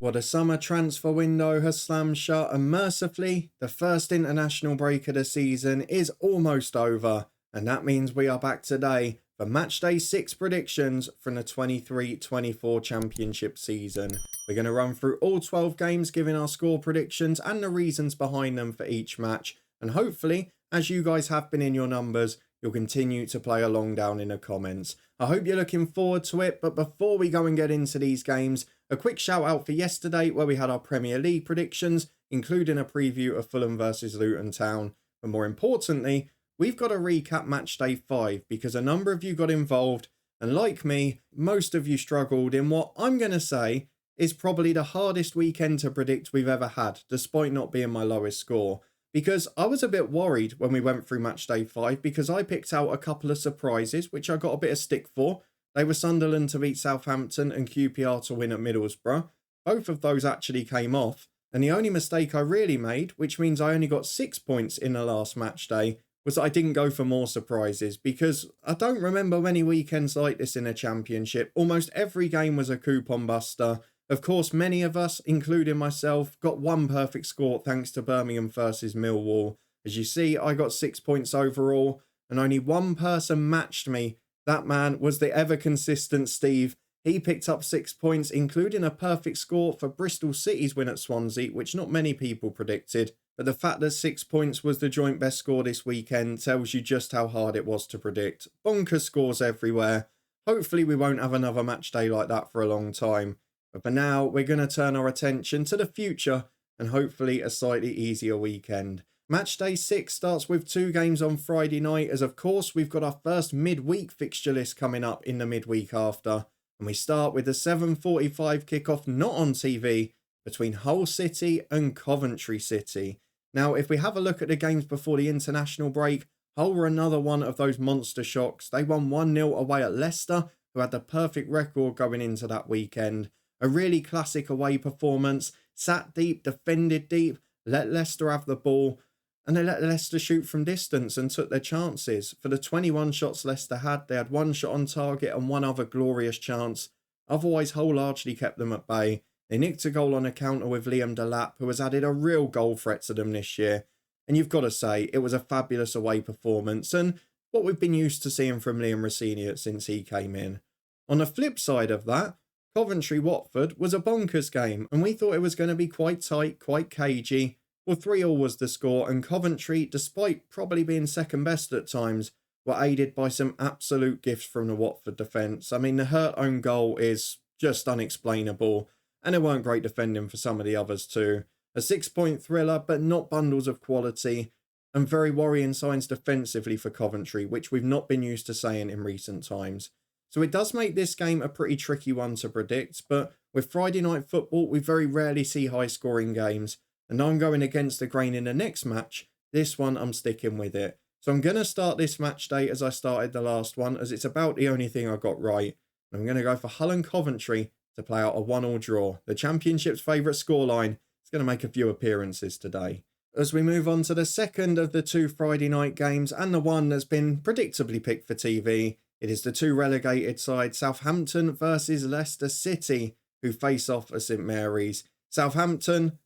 Well, the summer transfer window has slammed shut, and mercifully, the first international break of the season is almost over, and that means we are back today for Matchday 6 predictions from the 23-24 Championship season. We're going to run through all 12 games, giving our score predictions and the reasons behind them for each match, and hopefully, as you guys have been in your numbers, you'll continue to play along down in the comments. I hope you're looking forward to it, but before we go and get into these games, a quick shout out for yesterday where we had our Premier League predictions, including a preview of Fulham versus Luton Town. But more importantly, we've got to recap Matchday 5 because a number of you got involved, and like me, most of you struggled in what I'm going to say is probably the hardest weekend to predict we've ever had, despite not being my lowest score. Because I was a bit worried when we went through Matchday 5 because I picked out a couple of surprises, which I got a bit of stick for. They were Sunderland to beat Southampton and QPR to win at Middlesbrough. Both of those actually came off. And the only mistake I really made, which means I only got 6 points in the last match day, was that I didn't go for more surprises. Because I don't remember many weekends like this in a championship. Almost every game was a coupon buster. Of course, many of us, including myself, got one perfect score thanks to Birmingham versus Millwall. As you see, I got 6 points overall, and only one person matched me. That man was the ever-consistent Steve. He picked up 6 points, including a perfect score for Bristol City's win at Swansea, which not many people predicted. But the fact that 6 points was the joint best score this weekend tells you just how hard it was to predict. Bonkers scores everywhere. Hopefully we won't have another match day like that for a long time. But for now, we're going to turn our attention to the future and hopefully a slightly easier weekend. Matchday 6 starts with 2 games on Friday night, as of course we've got our first midweek fixture list coming up in the midweek after. And we start with the 7:45 kickoff not on TV between Hull City and Coventry City. Now, if we have a look at the games before the international break, Hull were another one of those monster shocks. They won 1-0 away at Leicester, who had the perfect record going into that weekend. A really classic away performance, sat deep, defended deep, let Leicester have the ball, and they let Leicester shoot from distance and took their chances. For the 21 shots Leicester had, they had 1 shot on target and 1 other glorious chance. Otherwise, Hull largely kept them at bay. They nicked a goal on a counter with Liam Delap, who has added a real goal threat to them this year. And you've got to say, it was a fabulous away performance, and what we've been used to seeing from Liam Rosenior since he came in. On the flip side of that, Coventry-Watford was a bonkers game, and we thought it was going to be quite tight, quite cagey. Well, 3-3 was the score, and Coventry, despite probably being second best at times, were aided by some absolute gifts from the Watford defence. I mean, the Hurt own goal is just unexplainable, and it weren't great defending for some of the others too. A 6-point thriller, but not bundles of quality, and very worrying signs defensively for Coventry, which we've not been used to saying in recent times. So it does make this game a pretty tricky one to predict, but with Friday night football, we very rarely see high-scoring games. And I'm going against the grain in the next match. This one, I'm sticking with it. So I'm going to start this match day as I started the last one, as it's about the only thing I got right. I'm going to go for Hull and Coventry to play out a 1-1 draw. The Championship's favourite scoreline is going to make a few appearances today. As we move on to the second of the 2 Friday night games, and the one that's been predictably picked for TV, it is the 2 relegated sides, Southampton versus Leicester City, who face off at St Mary's. Southampton,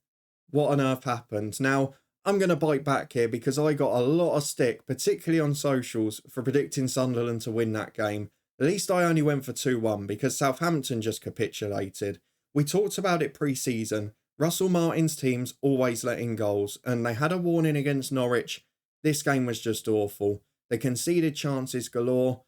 what on earth happened? Now, I'm going to bite back here because I got a lot of stick, particularly on socials, for predicting Sunderland to win that game. At least I only went for 2-1 because Southampton just capitulated. We talked about it pre-season. Russell Martin's teams always let in goals, and they had a warning against Norwich. This game was just awful. They conceded chances galore.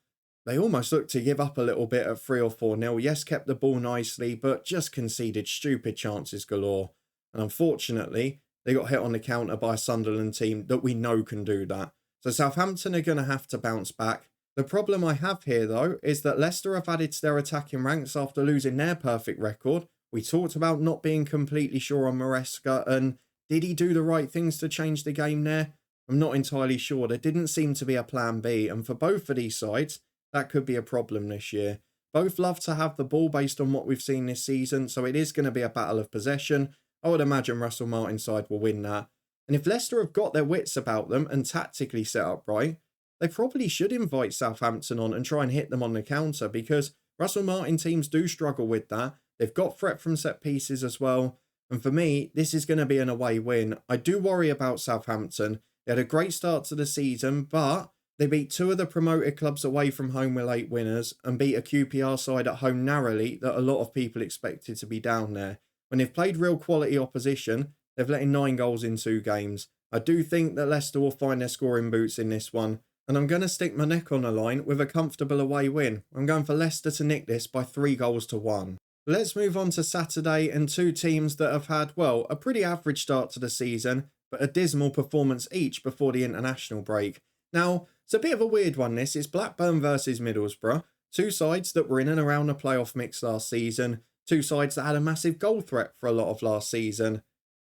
They almost looked to give up a little bit at 3 or 4-0. Yes, kept the ball nicely, but just conceded stupid chances galore. And unfortunately, they got hit on the counter by a Sunderland team that we know can do that. So Southampton are going to have to bounce back. The problem I have here, though, is that Leicester have added to their attacking ranks after losing their perfect record. We talked about not being completely sure on Maresca, and did he do the right things to change the game there? I'm not entirely sure. There didn't seem to be a plan B, and for both of these sides, that could be a problem this year. Both love to have the ball based on what we've seen this season, so it is going to be a battle of possession. I would imagine Russell Martin's side will win that. And if Leicester have got their wits about them and tactically set up right, they probably should invite Southampton on and try and hit them on the counter, because Russell Martin teams do struggle with that. They've got threat from set pieces as well. And for me, this is going to be an away win. I do worry about Southampton. They had a great start to the season, but they beat two of the promoted clubs away from home with late winners and beat a QPR side at home narrowly that a lot of people expected to be down there. When they've played real quality opposition, they've let in 9 goals in 2 games. I do think that Leicester will find their scoring boots in this one, and I'm going to stick my neck on the line with a comfortable away win. I'm going for Leicester to nick this by 3-1. Let's move on to Saturday and 2 teams that have had, well, a pretty average start to the season, but a dismal performance each before the international break. Now, it's a bit of a weird one this. It's Blackburn versus Middlesbrough. 2 sides that were in and around the playoff mix last season. 2 sides that had a massive goal threat for a lot of last season.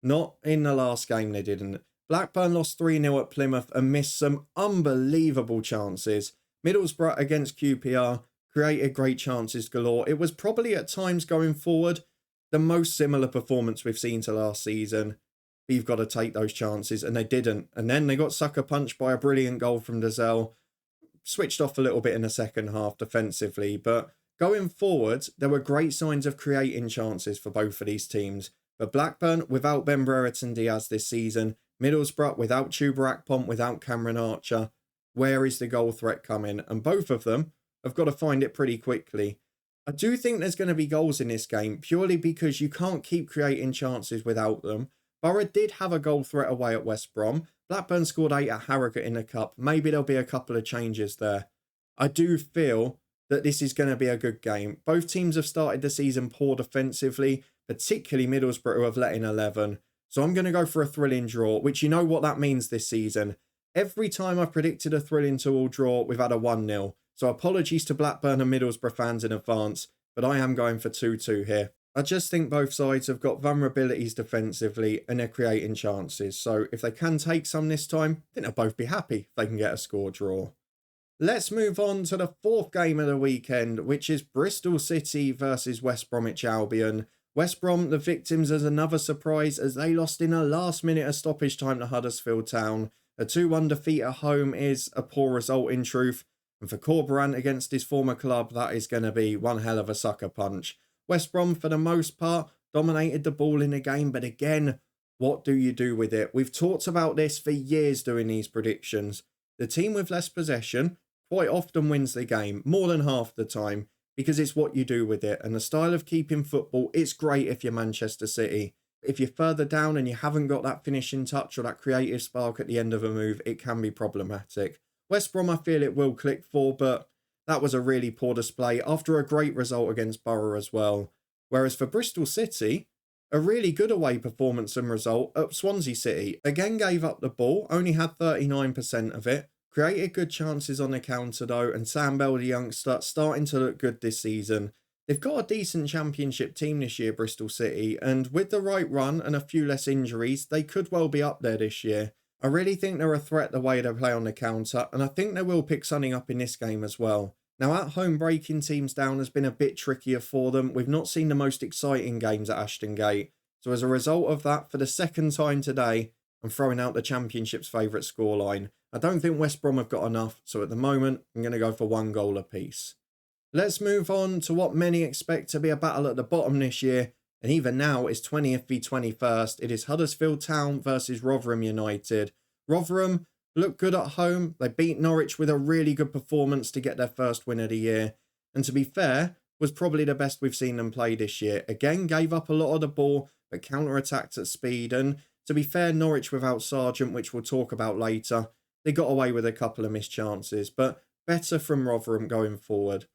Not in the last game they didn't. Blackburn lost 3-0 at Plymouth and missed some unbelievable chances. Middlesbrough against QPR created great chances galore. It was probably at times going forward the most similar performance we've seen to last season. But you've got to take those chances, and they didn't. And then they got sucker punched by a brilliant goal from Dazelle. Switched off a little bit in the second half defensively, but going forward, there were great signs of creating chances for both of these teams. But Blackburn without Ben Brereton Diaz this season, Middlesbrough without Chuba Akpom, without Cameron Archer. Where is the goal threat coming? And both of them have got to find it pretty quickly. I do think there's going to be goals in this game, purely because you can't keep creating chances without them. Borough did have a goal threat away at West Brom. Blackburn scored 8 at Harrogate in the Cup. Maybe there'll be a couple of changes there. I do feel that this is going to be a good game. Both teams have started the season poor defensively, particularly Middlesbrough, who have let in 11. So I'm going to go for a thrilling draw, which you know what that means this season. Every time I've predicted a thrilling 2-2 draw, we've had a 1-0. So apologies to Blackburn and Middlesbrough fans in advance, but I am going for 2-2 here. I just think both sides have got vulnerabilities defensively and they're creating chances. So if they can take some this time, I think they'll both be happy if they can get a score draw. Let's move on to the 4th game of the weekend, which is Bristol City versus West Bromwich Albion. West Brom, the victims, as another surprise as they lost in a last minute of stoppage time to Huddersfield Town. A 2-1 defeat at home is a poor result in truth. And for Corberán against his former club, that is going to be one hell of a sucker punch. West Brom, for the most part, dominated the ball in the game. But again, what do you do with it? We've talked about this for years doing these predictions. The team with less possession quite often wins the game, more than half the time, because it's what you do with it. And the style of keeping football, it's great if you're Manchester City. If you're further down and you haven't got that finishing touch or that creative spark at the end of a move, it can be problematic. West Brom, I feel it will click for, but that was a really poor display after a great result against Borough as well. Whereas for Bristol City, a really good away performance and result at Swansea City. Again, gave up the ball, only had 39% of it. Created good chances on the counter though, and Sam Bell, the youngster, starting to look good this season. They've got a decent championship team this year, Bristol City, and with the right run and a few less injuries, they could well be up there this year. I really think they're a threat the way they play on the counter, and I think they will pick something up in this game as well. Now, at home, breaking teams down has been a bit trickier for them. We've not seen the most exciting games at Ashton Gate. So as a result of that, for the second time today, I'm throwing out the Championship's favourite scoreline. I don't think West Brom have got enough, so at the moment, I'm going to go for 1 goal apiece. Let's move on to what many expect to be a battle at the bottom this year, and even now it's 20th v 21st. It is Huddersfield Town versus Rotherham United. Rotherham look good at home. They beat Norwich with a really good performance to get their first win of the year. And to be fair, was probably the best we've seen them play this year. Again, gave up a lot of the ball, but counter-attacked at speed. And to be fair, Norwich without Sargent, which we'll talk about later, they got away with a couple of missed chances, but better from Rotherham going forward.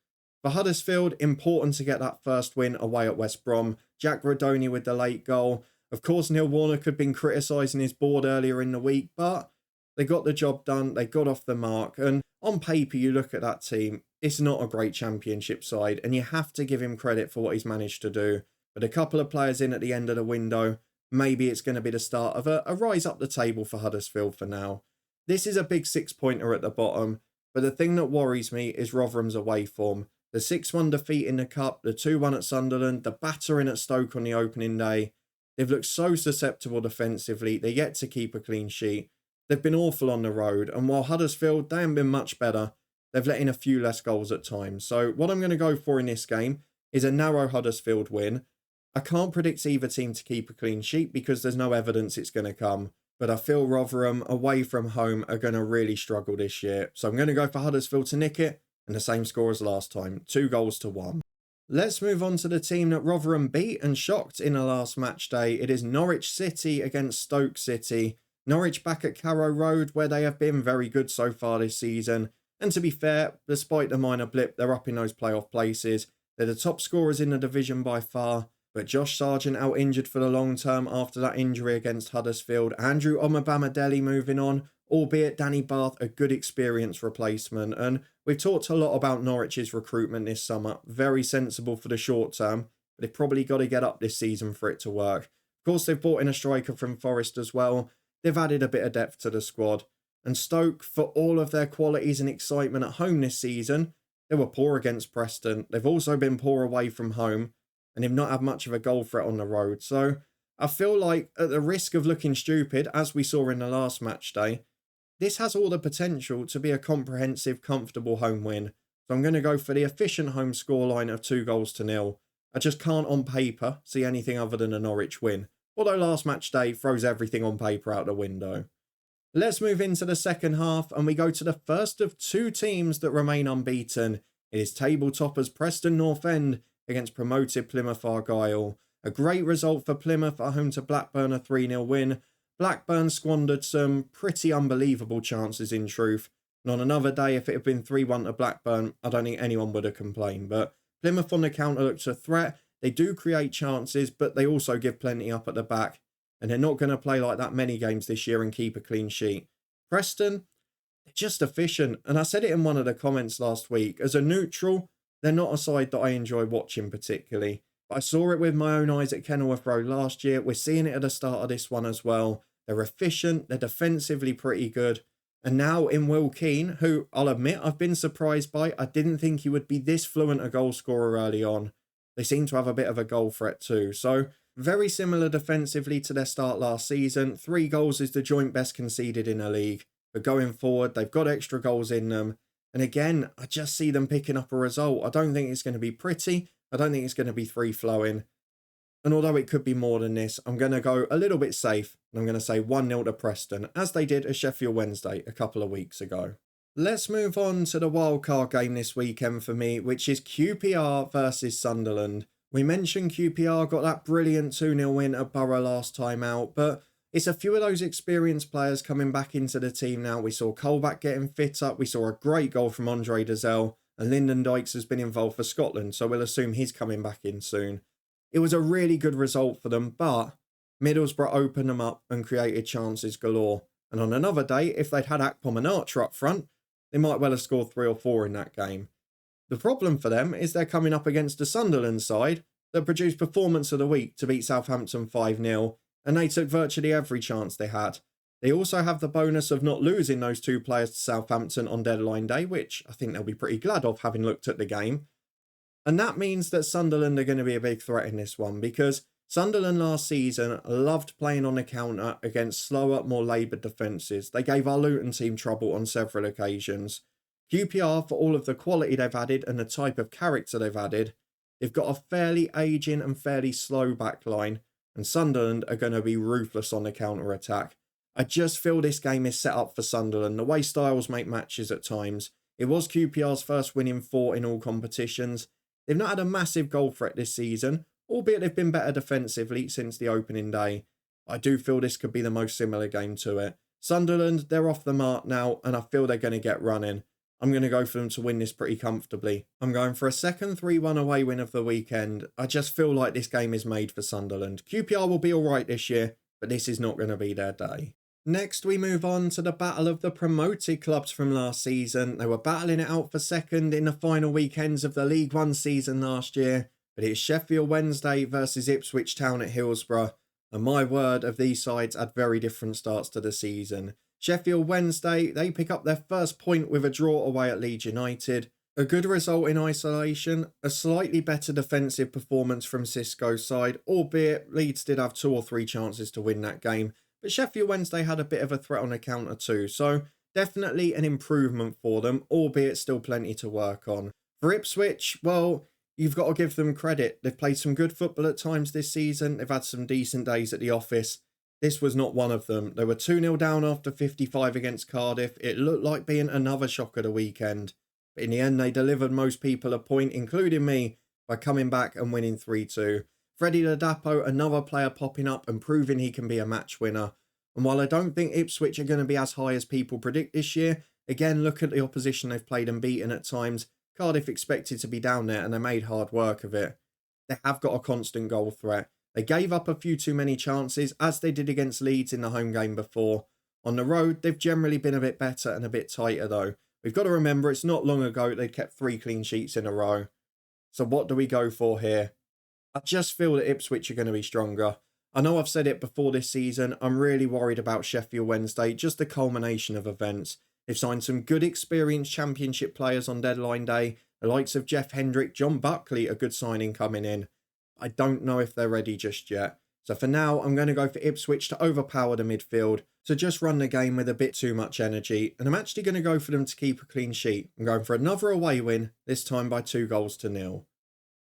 For Huddersfield, important to get that first win away at West Brom. Jack Rodoni with the late goal. Of course, Neil Warnock had been criticising his board earlier in the week, but they got the job done. They got off the mark. And on paper, you look at that team, it's not a great championship side, and you have to give him credit for what he's managed to do. But a couple of players in at the end of the window, maybe it's going to be the start of a rise up the table for Huddersfield for now. This is a big 6-pointer at the bottom, but the thing that worries me is Rotherham's away form. The 6-1 defeat in the Cup, the 2-1 at Sunderland, the battering at Stoke on the opening day. They've looked so susceptible defensively. They're yet to keep a clean sheet. They've been awful on the road. And while Huddersfield, they haven't been much better, they've let in a few less goals at times. So what I'm going to go for in this game is a narrow Huddersfield win. I can't predict either team to keep a clean sheet because there's no evidence it's going to come. But I feel Rotherham away from home are going to really struggle this year. So I'm going to go for Huddersfield to nick it and the same score as last time, 2-1. Let's move on to the team that Rotherham beat and shocked in the last match day. It is Norwich City against Stoke City. Norwich back at Carrow Road where they have been very good so far this season. And to be fair, despite the minor blip, they're up in those playoff places. They're the top scorers in the division by far. But Josh Sargent out injured for the long term after that injury against Huddersfield. Andrew Omobamidele moving on, albeit Danny Barth a good experienced replacement. And we've talked a lot about Norwich's recruitment this summer. Very sensible for the short term, but they've probably got to get up this season for it to work. Of course, they've brought in a striker from Forest as well. They've added a bit of depth to the squad. And Stoke, for all of their qualities and excitement at home this season, they were poor against Preston. They've also been poor away from home. And they've not had much of a goal threat on the road. So I feel like at the risk of looking stupid, as we saw in the last match day, this has all the potential to be a comprehensive, comfortable home win. So I'm going to go for the efficient home scoreline of 2-0. I just can't on paper see anything other than a Norwich win. Although last match day throws everything on paper out the window. Let's move into the second half and we go to the first of two teams that remain unbeaten. It is table toppers Preston North End against promoted Plymouth Argyle. A great result for Plymouth at home to Blackburn, a 3-0 win. Blackburn squandered some pretty unbelievable chances in truth. And on another day, if it had been 3-1 to Blackburn, I don't think anyone would have complained. But Plymouth on the counter looks a threat. They do create chances, but they also give plenty up at the back. And they're not going to play like that many games this year and keep a clean sheet. Preston, they're just efficient. And I said it in one of the comments last week. As a neutral, they're not a side that I enjoy watching particularly. But I saw it with my own eyes at Kenilworth Road last year. We're seeing it at the start of this one as well. They're efficient. They're defensively pretty good. And now in Will Keane, who I'll admit I've been surprised by. I didn't think he would be this fluent a goal scorer early on. They seem to have a bit of a goal threat too. So very similar defensively to their start last season. 3 goals is the joint best conceded in the league. But going forward, they've got extra goals in them. And again, I just see them picking up a result. I don't think it's going to be pretty. I don't think it's going to be free-flowing. And although it could be more than this, I'm going to go a little bit safe. And I'm going to say 1-0 to Preston, as they did at Sheffield Wednesday a couple of weeks ago. Let's move on to the wildcard game this weekend for me, which is QPR versus Sunderland. We mentioned QPR got that brilliant 2-0 win at Borough last time out, but it's a few of those experienced players coming back into the team now. We saw Colback getting fit up. We saw a great goal from Andre Dazelle. And Lyndon Dykes has been involved for Scotland, so we'll assume he's coming back in soon. It was a really good result for them, but Middlesbrough opened them up and created chances galore. And on another day, if they'd had Akpom and Archer up front, they might well have scored 3 or 4 in that game. The problem for them is they're coming up against a Sunderland side that produced performance of the week to beat Southampton 5-0. And they took virtually every chance they had. They also have the bonus of not losing those 2 players to Southampton on deadline day, which I think they'll be pretty glad of having looked at the game. And that means that Sunderland are going to be a big threat in this one because Sunderland last season loved playing on the counter against slower, more laboured defences. They gave our Luton team trouble on several occasions. QPR, for all of the quality they've added and the type of character they've added, they've got a fairly ageing and fairly slow backline. And Sunderland are going to be ruthless on the counter-attack. I just feel this game is set up for Sunderland. The way Styles make matches at times. It was QPR's first win in 4 in all competitions. They've not had a massive goal threat this season, albeit they've been better defensively since the opening day. I do feel this could be the most similar game to it. Sunderland, they're off the mark now, and I feel they're going to get running. I'm going to go for them to win this pretty comfortably. I'm going for a second 3-1 away win of the weekend. I just feel like this game is made for Sunderland. QPR will be alright this year, but this is not going to be their day. Next, we move on to the battle of the promoted clubs from last season. They were battling it out for second in the final weekends of the League One season last year, but it's Sheffield Wednesday versus Ipswich Town at Hillsborough. And my word, of these sides had very different starts to the season. Sheffield Wednesday, they pick up their first point with a draw away at Leeds United. A good result in isolation, a slightly better defensive performance from Xisco's side, albeit Leeds did have 2 or 3 chances to win that game. But Sheffield Wednesday had a bit of a threat on the counter too, so definitely an improvement for them, albeit still plenty to work on. For Ipswich, well, you've got to give them credit. They've played some good football at times this season. They've had some decent days at the office. This was not one of them. They were 2-0 down after 55 against Cardiff. It looked like being another shock of the weekend. But in the end, they delivered most people a point, including me, by coming back and winning 3-2. Freddie Ladapo, another player popping up and proving he can be a match winner. And while I don't think Ipswich are going to be as high as people predict this year, again, look at the opposition they've played and beaten at times. Cardiff expected to be down there and they made hard work of it. They have got a constant goal threat. They gave up a few too many chances, as they did against Leeds in the home game before. On the road, they've generally been a bit better and a bit tighter though. We've got to remember it's not long ago they kept 3 clean sheets in a row. So what do we go for here? I just feel that Ipswich are going to be stronger. I know I've said it before this season, I'm really worried about Sheffield Wednesday, just the culmination of events. They've signed some good experienced Championship players on deadline day, the likes of Jeff Hendrick, John Buckley, a good signing coming in. I don't know if they're ready just yet. So for now, I'm going to go for Ipswich to overpower the midfield, to just run the game with a bit too much energy, and I'm actually going to go for them to keep a clean sheet. I'm going for another away win, this time by 2-0.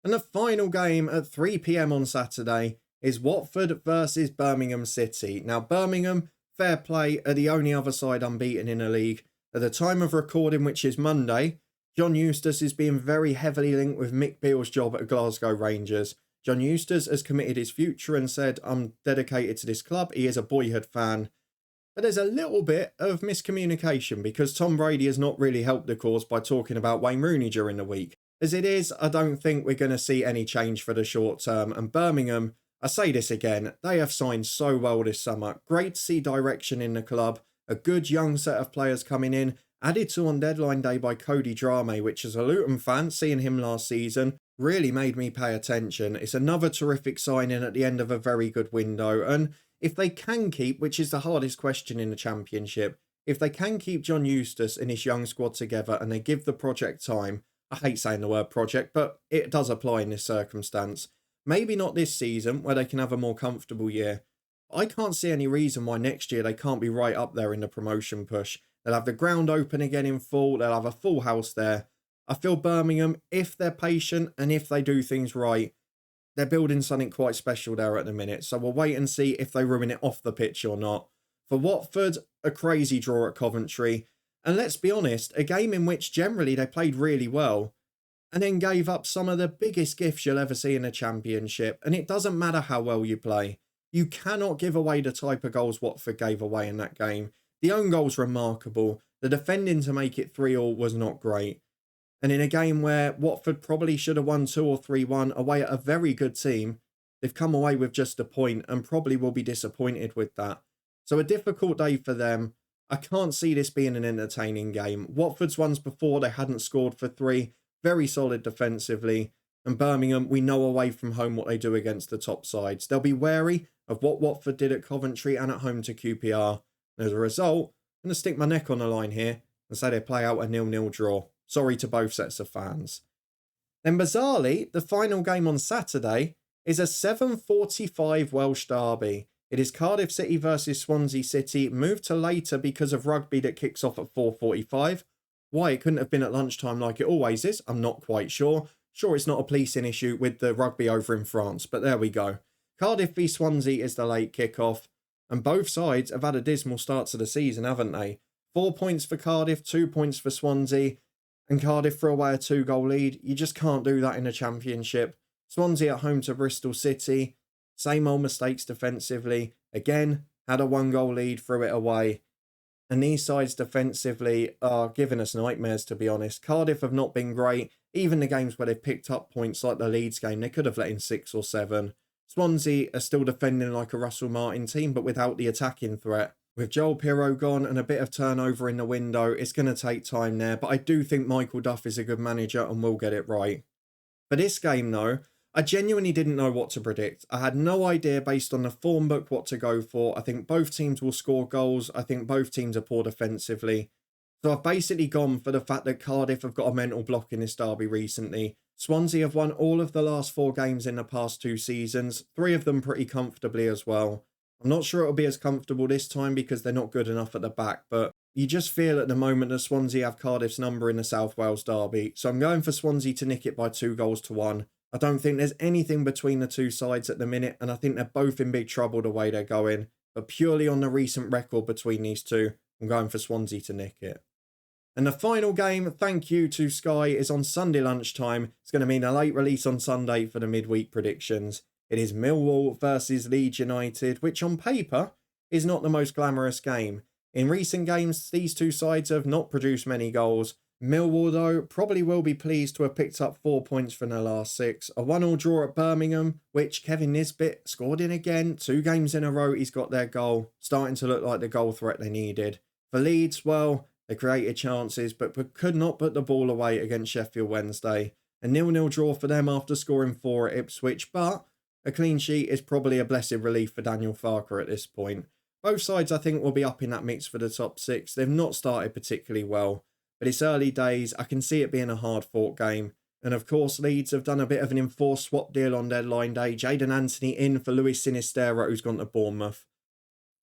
And the final game at 3 PM on Saturday is Watford versus Birmingham City. Now Birmingham, fair play, are the only other side unbeaten in the league. At the time of recording, which is Monday, John Eustace is being very heavily linked with Mick Beale's job at Glasgow Rangers. John Eustace has committed his future and said, I'm dedicated to this club. He is a boyhood fan. But there's a little bit of miscommunication because Tom Brady has not really helped the cause by talking about Wayne Rooney during the week. As it is, I don't think we're going to see any change for the short term. And Birmingham, I say this again, they have signed so well this summer. Great to see direction in the club. A good young set of players coming in. Added to on deadline day by Cody Drame, which as a Luton fan, seeing him last season, really made me pay attention. It's another terrific signing at the end of a very good window. And if they can keep, which is the hardest question in the Championship, if they can keep John Eustace and his young squad together and they give the project time, I hate saying the word project, but it does apply in this circumstance. Maybe not this season, where they can have a more comfortable year. I can't see any reason why next year they can't be right up there in the promotion push. They'll have the ground open again in full. They'll have a full house there. I feel Birmingham, if they're patient and if they do things right, they're building something quite special there at the minute. So we'll wait and see if they ruin it off the pitch or not. For Watford, a crazy draw at Coventry. And let's be honest, a game in which generally they played really well and then gave up some of the biggest gifts you'll ever see in a Championship. And it doesn't matter how well you play. You cannot give away the type of goals Watford gave away in that game. The own goal's remarkable. The defending to make it 3-3 was not great. And in a game where Watford probably should have won 2 or 3-1 away at a very good team, they've come away with just a point and probably will be disappointed with that. So a difficult day for them. I can't see this being an entertaining game. Watford's ones before, they hadn't scored for 3. Very solid defensively. And Birmingham, we know away from home what they do against the top sides. They'll be wary of what Watford did at Coventry and at home to QPR. And as a result, I'm going to stick my neck on the line here and say they play out a 0-0 draw. Sorry to both sets of fans. Then bizarrely, the final game on Saturday is a 7:45 Welsh derby. It is Cardiff City versus Swansea City, moved to later because of rugby that kicks off at 4:45. Why it couldn't have been at lunchtime like it always is, I'm not quite sure. Sure, it's not a policing issue with the rugby over in France, but there we go. Cardiff v Swansea is the late kickoff, and both sides have had a dismal start to the season, haven't they? 4 points for Cardiff, 2 points for Swansea, and Cardiff threw away a 2-goal lead. You just can't do that in a Championship. Swansea at home to Bristol City, same old mistakes defensively. Again, had a 1-goal lead, threw it away. And these sides defensively are giving us nightmares, to be honest. Cardiff have not been great. Even the games where they've picked up points like the Leeds game, they could have let in 6 or 7. Swansea are still defending like a Russell Martin team, but without the attacking threat. With Joel Pirro gone and a bit of turnover in the window, it's going to take time there. But I do think Michael Duff is a good manager and will get it right. For this game, though, I genuinely didn't know what to predict. I had no idea based on the form book what to go for. I think both teams will score goals. I think both teams are poor defensively. So I've basically gone for the fact that Cardiff have got a mental block in this derby recently. Swansea have won all of the last 4 games in the past 2 seasons, 3 of them pretty comfortably as well. I'm not sure it'll be as comfortable this time because they're not good enough at the back, but you just feel at the moment that Swansea have Cardiff's number in the South Wales derby. So I'm going for Swansea to nick it by 2-1. I don't think there's anything between the two sides at the minute, and I think they're both in big trouble the way they're going. But purely on the recent record between these two, I'm going for Swansea to nick it. And the final game, thank you to Sky, is on Sunday lunchtime. It's going to mean a late release on Sunday for the midweek predictions. It is Millwall versus Leeds United, which on paper is not the most glamorous game. In recent games, these two sides have not produced many goals. Millwall, though, probably will be pleased to have picked up 4 points from their last 6. A 1-1 draw at Birmingham, which Kevin Nisbet scored in again. 2 games in a row, he's got their goal. Starting to look like the goal threat they needed. For Leeds, well, they created chances, but could not put the ball away against Sheffield Wednesday. A 0-0 draw for them after scoring 4 at Ipswich, but a clean sheet is probably a blessed relief for Daniel Farke at this point. Both sides, I think, will be up in that mix for the top 6. They've not started particularly well, but it's early days. I can see it being a hard-fought game. And of course, Leeds have done a bit of an enforced swap deal on deadline day. Jadon Anthony in for Luis Sinisterra, who's gone to Bournemouth.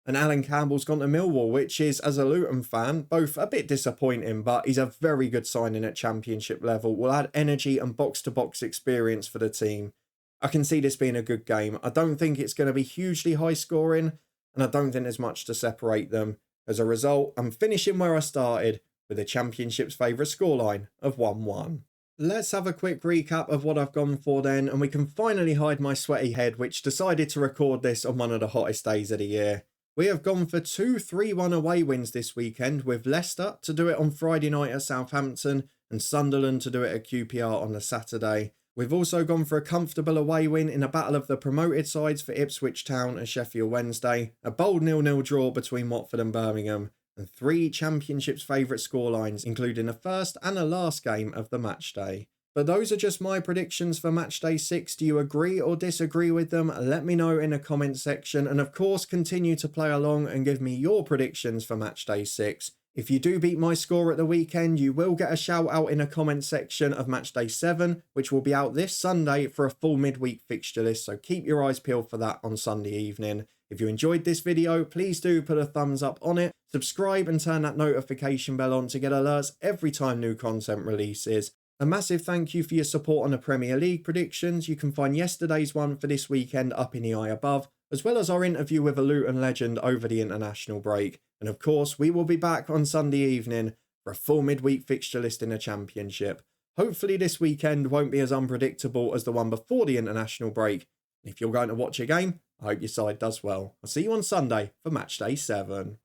And Alan Campbell's gone to Millwall, which is, as a Luton fan, both a bit disappointing, but he's a very good signing at Championship level. Will add energy and box-to-box experience for the team. I can see this being a good game. I don't think it's going to be hugely high-scoring, and I don't think there's much to separate them. As a result, I'm finishing where I started, with the Championship's favourite scoreline of 1-1. Let's have a quick recap of what I've gone for then, and we can finally hide my sweaty head, which decided to record this on one of the hottest days of the year. We have gone for 2 3-1 away wins this weekend, with Leicester to do it on Friday night at Southampton and Sunderland to do it at QPR on the Saturday. We've also gone for a comfortable away win in a battle of the promoted sides for Ipswich Town and Sheffield Wednesday, a bold 0-0 draw between Watford and Birmingham, and 3 Championship's favourite scorelines, including the first and the last game of the Matchday. But those are just my predictions for Matchday 6. Do you agree or disagree with them? Let me know in the comments section. And of course, continue to play along and give me your predictions for Matchday 6. If you do beat my score at the weekend, you will get a shout out in the comment section of Matchday 7, which will be out this Sunday for a full midweek fixture list. So keep your eyes peeled for that on Sunday evening. If you enjoyed this video, please do put a thumbs up on it. Subscribe and turn that notification bell on to get alerts every time new content releases. A massive thank you for your support on the Premier League predictions. You can find yesterday's one for this weekend up in the eye above, as well as our interview with a Luton legend over the international break. And of course, we will be back on Sunday evening for a full midweek fixture list in the Championship. Hopefully this weekend won't be as unpredictable as the one before the international break. And if you're going to watch a game, I hope your side does well. I'll see you on Sunday for Matchday 7.